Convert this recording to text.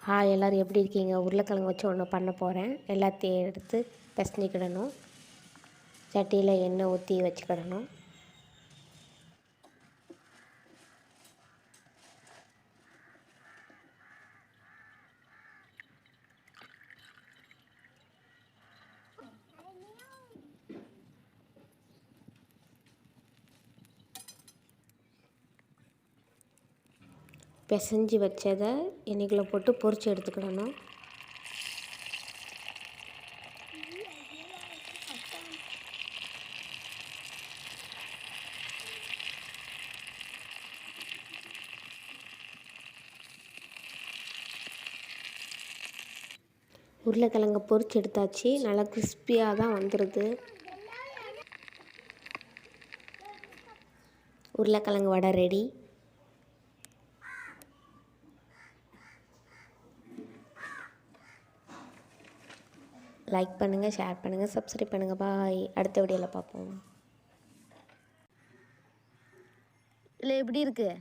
Hi, எல்லோரும் எப்படி இருக்கீங்க? உருளைக்கிழங்கு வச்சு ஒன்று பண்ண போகிறேன். எல்லாத்தையும் எடுத்து பிசைஞ்சிக்கிடணும். சட்டியில் எண்ணெய் ஊற்றி வச்சுக்கிடணும். பிசைஞ்சு வச்சதை எண்ணெய்க்குள்ளே போட்டு பொரித்து எடுத்துக்கிடணும். உருளைக்கிழங்கு பொரித்து எடுத்தாச்சு. நல்லா கிறிஸ்பியாக தான் வந்துடுது. உருளைக்கிழங்கு வடை ரெடி. லைக் பண்ணுங்கள், ஷேர் பண்ணுங்கள், சப்ஸ்கிரைப் பண்ணுங்கள். பாய். அடுத்த வீடியோவில் பார்ப்போம். இல்லை எப்படி இருக்குது?